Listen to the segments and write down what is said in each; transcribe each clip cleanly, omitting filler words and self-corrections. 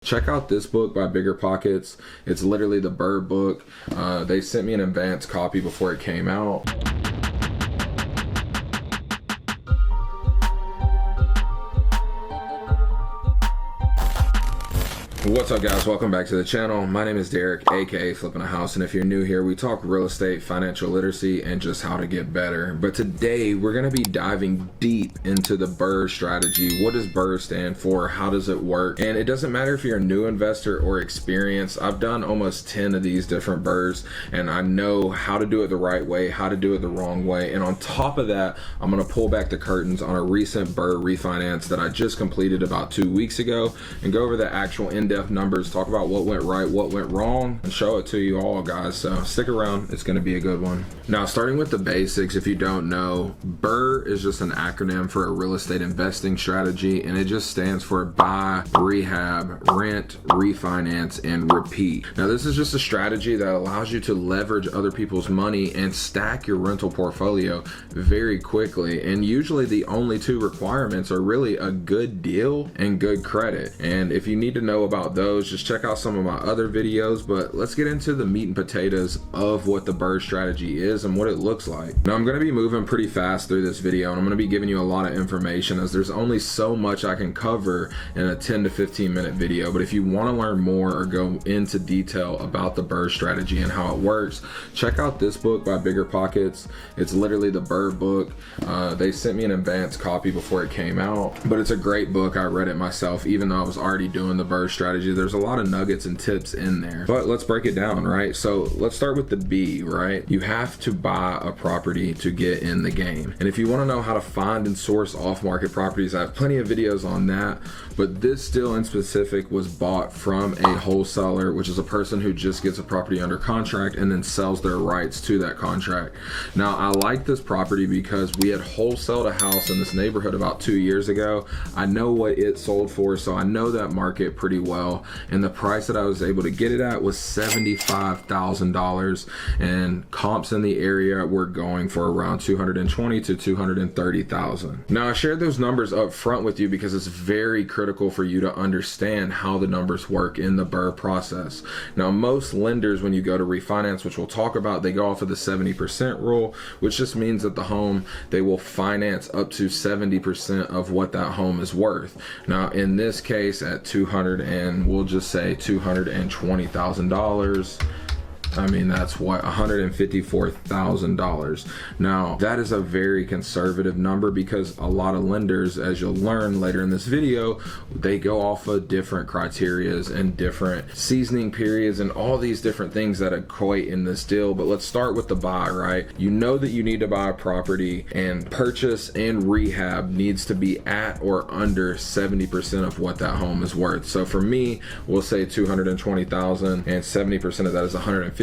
Check out this book by BRRRR. It's literally the BRRRR book. They sent me an advance copy before it came out. What's up, guys? Welcome back to the channel. My name is Derek, aka Flipping a House, and if you're new here, we talk real estate, financial literacy, and just how to get better. But today we're going to be diving deep into the BRRRR strategy. What does BRRRR stand for? How does it work? And it doesn't matter if you're a new investor or experienced. I've done almost 10 of these different BRRRRs, and I know how to do it the right way, how to do it the wrong way. And on top of that, I'm going to pull back the curtains on a recent BRRRR refinance that I just completed about 2 weeks ago and go over the actual in-depth numbers, talk about what went right, what went wrong, and show it to you all, guys. So stick around, it's going to be a good one. Now, starting with the basics, if you don't know, BRRRR is just an acronym for a real estate investing strategy, and it just stands for Buy, Rehab, Rent, Refinance, and Repeat. Now, this is just a strategy that allows you to leverage other people's money and stack your rental portfolio very quickly. And usually the only two requirements are really a good deal and good credit. And if you need to know about those, just check out some of my other videos. But let's get into the meat and potatoes of what the BRRRR strategy is and what it looks like. Now, I'm going to be moving pretty fast through this video, and I'm going to be giving you a lot of information as there's only so much I can cover in a 10 to 15 minute video. But if you want to learn more or go into detail about the BRRRR strategy and how it works, check out this book by BRRRR. It's literally the BRRRR book. They sent me an advance copy before it came out, but it's a great book. I read it myself, even though I was already doing the BRRRR strategy. There's a lot of nuggets and tips in there, but let's break it down, right? So let's start with the B, right? You have to buy a property to get in the game. And if you want to know how to find and source off-market properties, I have plenty of videos on that, but this deal in specific was bought from a wholesaler, which is a person who just gets a property under contract and then sells their rights to that contract. Now, I like this property because we had wholesaled a house in this neighborhood about 2 years ago. I know what it sold for, so I know that market pretty well. And the price that I was able to get it at was $75,000, and comps in the area were going for around $220,000 to $230,000. Now, I shared those numbers up front with you because it's very critical for you to understand how the numbers work in the BRRRR process. Now, most lenders, when you go to refinance, which we'll talk about, they go off of the 70% rule, which just means that the home, they will finance up to 70% of what that home is worth. Now, in this case, at we'll just say $220,000. I mean, that's what, $154,000. Now, that is a very conservative number because a lot of lenders, as you'll learn later in this video, they go off of different criterias and different seasoning periods and all these different things that equate in this deal. But let's start with the buy, right? You know that you need to buy a property, and purchase and rehab needs to be at or under 70% of what that home is worth. So for me, we'll say $220,000, and 70% of that is $154,000,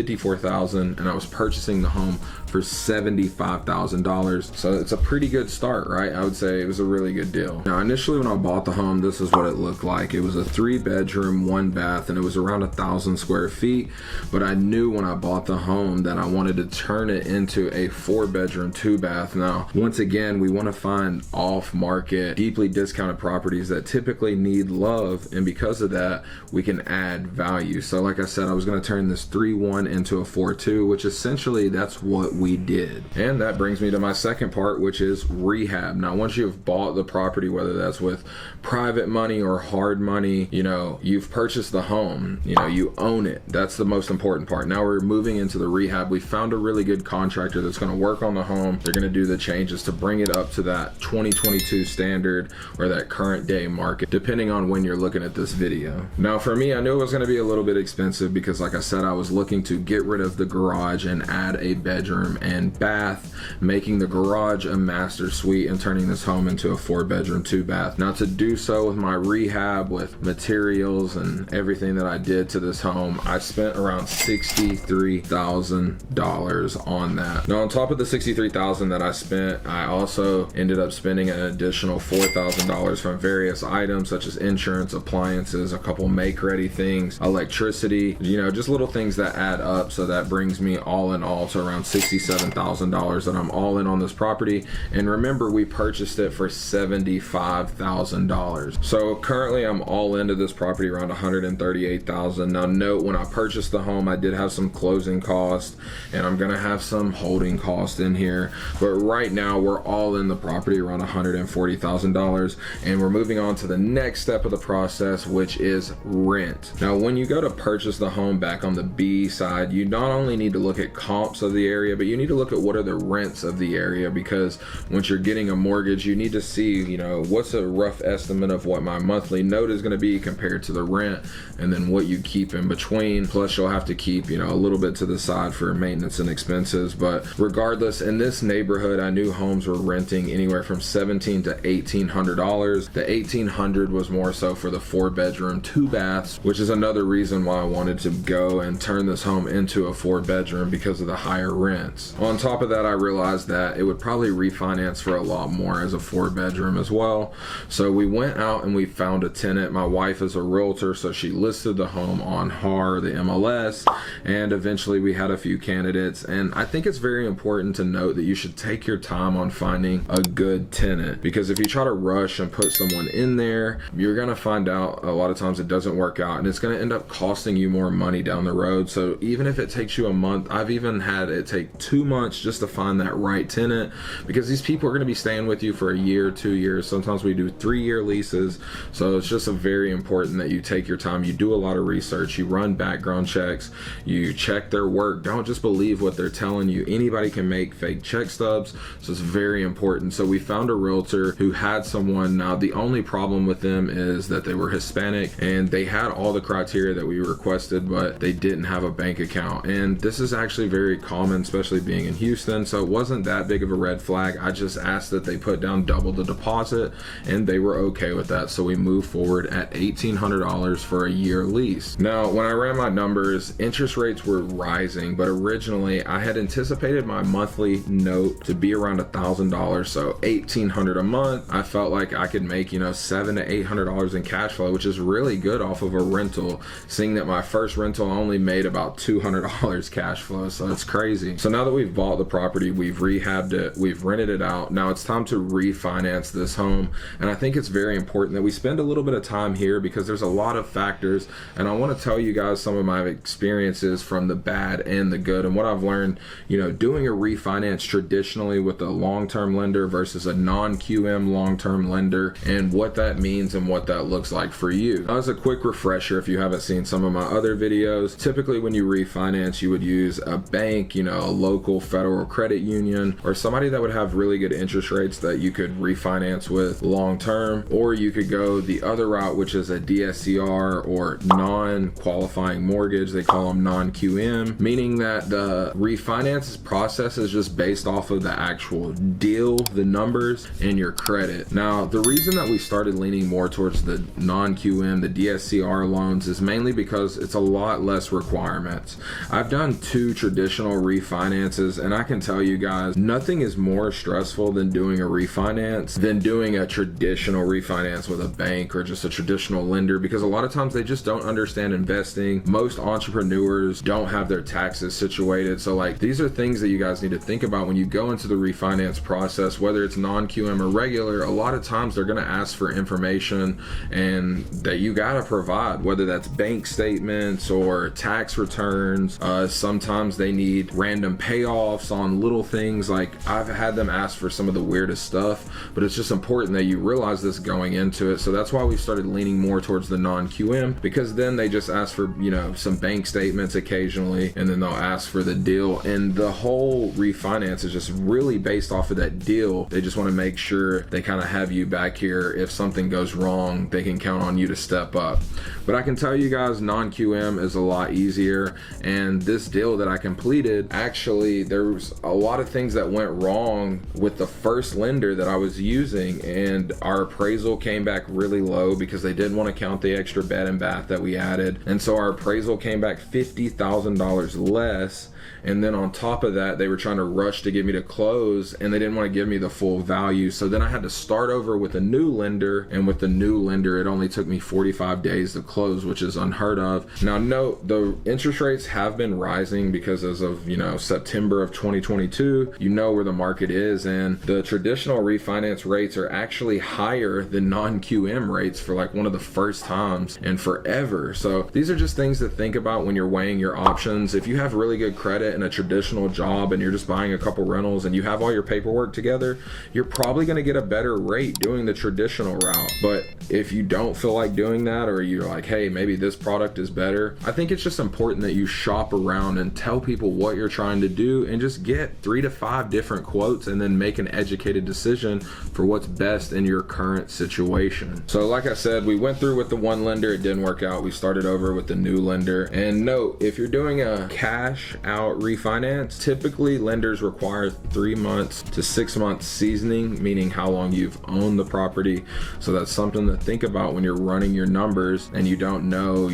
and I was purchasing the home for $75,000. So it's a pretty good start, right? I would say it was a really good deal. Now, initially when I bought the home, this is what it looked like. It was a 3-bedroom, 1-bath, and it was around 1,000 square feet. But I knew when I bought the home that I wanted to turn it into a 4-bedroom, 2-bath. Now, once again, we want to find off-market, deeply discounted properties that typically need love, and because of that, we can add value. So like I said, I was going to turn this 3-1 into a 4-2, which essentially that's what we did. And that brings me to my second part, which is rehab. Now, once you've bought the property, whether that's with private money or hard money, you know, you've purchased the home, you know, you own it. That's the most important part. Now we're moving into the rehab. We found a really good contractor that's going to work on the home. They're going to do the changes to bring it up to that 2022 standard or that current day market, depending on when you're looking at this video. Now, for me, I knew it was going to be a little bit expensive because, like I said, I was looking to get rid of the garage and add a bedroom and bath, making the garage a master suite and turning this home into a 4-bedroom, 2-bath. Now, to do so with my rehab, with materials and everything that I did to this home, I spent around $63,000 on that. Now, on top of the $63,000 that I spent, I also ended up spending an additional $4,000 from various items such as insurance, appliances, a couple make-ready things, electricity, you know, just little things that add up. So that brings me all in all to around $67,000 that I'm all in on this property. And remember, we purchased it for $75,000. So currently I'm all into this property around $138,000. Now note, when I purchased the home, I did have some closing costs and I'm gonna have some holding cost in here, but right now we're all in the property around $140,000, and we're moving on to the next step of the process, which is rent. Now when you go to purchase the home back on the B side, you not only need to look at comps of the area, but you need to look at what are the rents of the area, because once you're getting a mortgage, you need to see, you know, what's a rough estimate of what my monthly note is going to be compared to the rent, and then what you keep in between. Plus you'll have to keep, you know, a little bit to the side for maintenance and expenses. But regardless, in this neighborhood, I knew homes were renting anywhere from $1,700 to $1,800. The $1,800 was more so for the 4-bedroom, 2 baths, which is another reason why I wanted to go and turn this home into a 4-bedroom, because of the higher rents. On top of that, I realized that it would probably refinance for a lot more as a 4-bedroom as well. So we went out and we found a tenant. My wife is a realtor, so she listed the home on HAR, the MLS, and eventually we had a few candidates. And I think it's very important to note that you should take your time on finding a good tenant, because if you try to rush and put someone in there, you're gonna find out a lot of times it doesn't work out, and it's gonna end up costing you more money down the road. So even if it takes you a month, I've even had it take 2 months just to find that right tenant, because these people are gonna be staying with you for a year, 2 years. Sometimes we do 3-year leases. So it's just very important that you take your time, you do a lot of research, you run background checks, you check their work. Don't just believe what they're telling you. Anybody can make fake check stubs, so it's very important. So we found a realtor who had someone. Now the only problem with them is that they were Hispanic and they had all the criteria that we requested, but they didn't have a bank account. And this is actually very common, especially being in Houston, so it wasn't that big of a red flag. I just asked that they put down double the deposit, and they were okay with that. So we moved forward at $1,800 for a year lease. Now when I ran my numbers, interest rates were rising, but originally I had anticipated my monthly note to be around $1,000, so $1,800 a month. I felt like I could make, you know, $700 to $800 in cash flow, which is really good off of a rental, seeing that my first rental only made about $200 cash flow. So it's crazy. So now that we've bought the property, we've rehabbed it, we've rented it out, now it's time to refinance this home. And I think it's very important that we spend a little bit of time here, because there's a lot of factors, and I want to tell you guys some of my experiences from the bad and the good, and what I've learned, you know, doing a refinance traditionally with a long-term lender versus a non-QM long-term lender, and what that means and what that looks like for you. Now, as a quick refresher, if you haven't seen some of my other videos, typically when you refinance, you would use a bank, you know, a local federal credit union, or somebody that would have really good interest rates that you could refinance with long-term, or you could go the other route, which is a DSCR, or non-qualifying mortgage. They call them non-QM, meaning that the refinance process is just based off of the actual deal, the numbers, and your credit. Now, the reason that we started leaning more towards the non-QM, the DSCR loans, is mainly because it's a lot less requirements. I've done 2 traditional refinances, and I can tell you guys, nothing is more stressful than doing a refinance than doing a traditional refinance with a bank or just a traditional lender, because a lot of times they just don't understand investing. Most entrepreneurs don't have their taxes situated. So like, these are things that you guys need to think about when you go into the refinance process, whether it's non-QM or regular. A lot of times they're going to ask for information and that you got to provide, whether that's bank statements or tax returns. Sometimes they need random payoffs on little things. Like, I've had them ask for some of the weirdest stuff, but it's just important that you realize this going into it. So that's why we started leaning more towards the non-QM, because then they just ask for, you know, some bank statements occasionally, and then they'll ask for the deal. And the whole refinance is just really based off of that deal. They just want to make sure they kind of have you back here. If something goes wrong, they can count on you to step up. But I can tell you guys, non-QM is a lot easier. And this deal that I completed, actually, there was a lot of things that went wrong with the first lender that I was using, and our appraisal came back really low because they didn't want to count the extra bed and bath that we added. And so our appraisal came back $50,000 less. And then on top of that, they were trying to rush to get me to close, and they didn't want to give me the full value. So then I had to start over with a new lender, and with the new lender, it only took me 45 days to close, which is unheard of. Now note, the interest rates rates have been rising because as of, September of 2022, where the market is, and the traditional refinance rates are actually higher than non-QM rates for like one of the first times in forever. So these are just things to think about when you're weighing your options. If you have really good credit and a traditional job and you're just buying a couple rentals and you have all your paperwork together, you're probably going to get a better rate doing the traditional route. But if you don't feel like doing that, or you're like, hey, maybe this product is better, I think it's just important that you shop around and tell people what you're trying to do and just get 3 to 5 different quotes and then make an educated decision for what's best in your current situation. So like I said, we went through with the one lender, it didn't work out. We started over with the new lender. And note, if you're doing a cash out refinance, typically lenders require 3 months to 6 months seasoning, meaning how long you've owned the property. So that's something to think about when you're running your numbers and you don't know,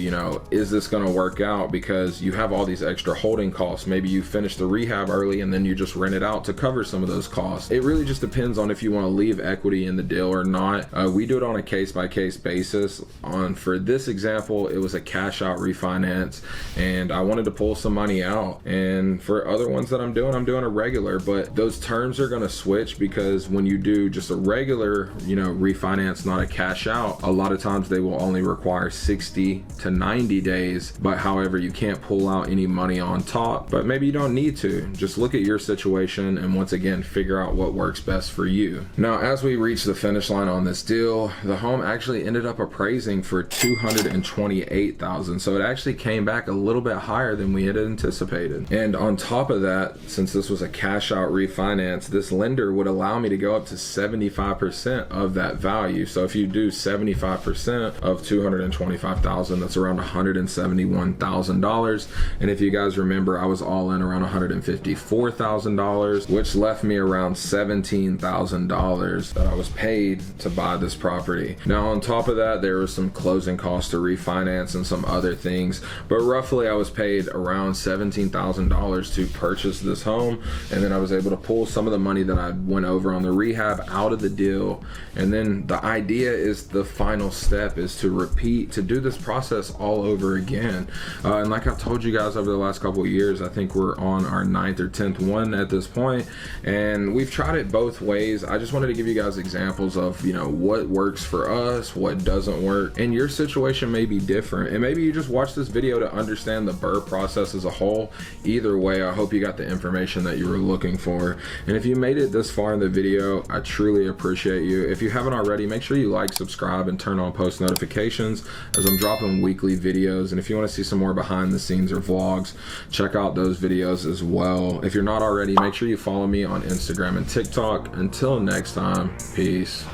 is this going to work out, because you have all these extra holding costs. Maybe you finish the rehab early and then you just rent it out to cover some of those costs. It really just depends on if you want to leave equity in the deal or not. We do it on a case-by-case basis. For this example, it was a cash out refinance and I wanted to pull some money out. And for other ones that I'm doing a regular, but those terms are going to switch, because when you do just a regular, refinance, not a cash out, a lot of times they will only require 60 to 90 days. But however, you can't pull out any money on top, but maybe you don't need to. Just look at your situation and once again, figure out what works best for you. Now, as we reach the finish line on this deal, the home actually ended up appraising for $228,000. So it actually came back a little bit higher than we had anticipated. And on top of that, since this was a cash out refinance, this lender would allow me to go up to 75% of that value. So if you do 75% of $225,000, that's around $171,000. And if you guys remember, I was all in around $154,000, which left me around $17,000 that I was paid to buy this property. Now, on top of that, there was some closing costs to refinance and some other things, but roughly I was paid around $17,000 to purchase this home. And then I was able to pull some of the money that I went over on the rehab out of the deal. And then the idea is, the final step is to repeat, to do this process all over again. And like I've told you guys over the last couple of years, I think we're on our 9th or 10th one at this point, and we've tried it both ways. I just wanted to give you guys examples of, what works for us, what doesn't work, and your situation may be different. And maybe you just watch this video to understand the BRRRR process as a whole. Either way, I hope you got the information that you were looking for. And if you made it this far in the video, I truly appreciate you. If you haven't already, make sure you like, subscribe, and turn on post notifications, as I'm dropping weekly videos. And if you want to see some more behind the scenes or vlogs, check out those videos as well. If you're not already, make sure you follow me on Instagram and TikTok. Until next time, peace.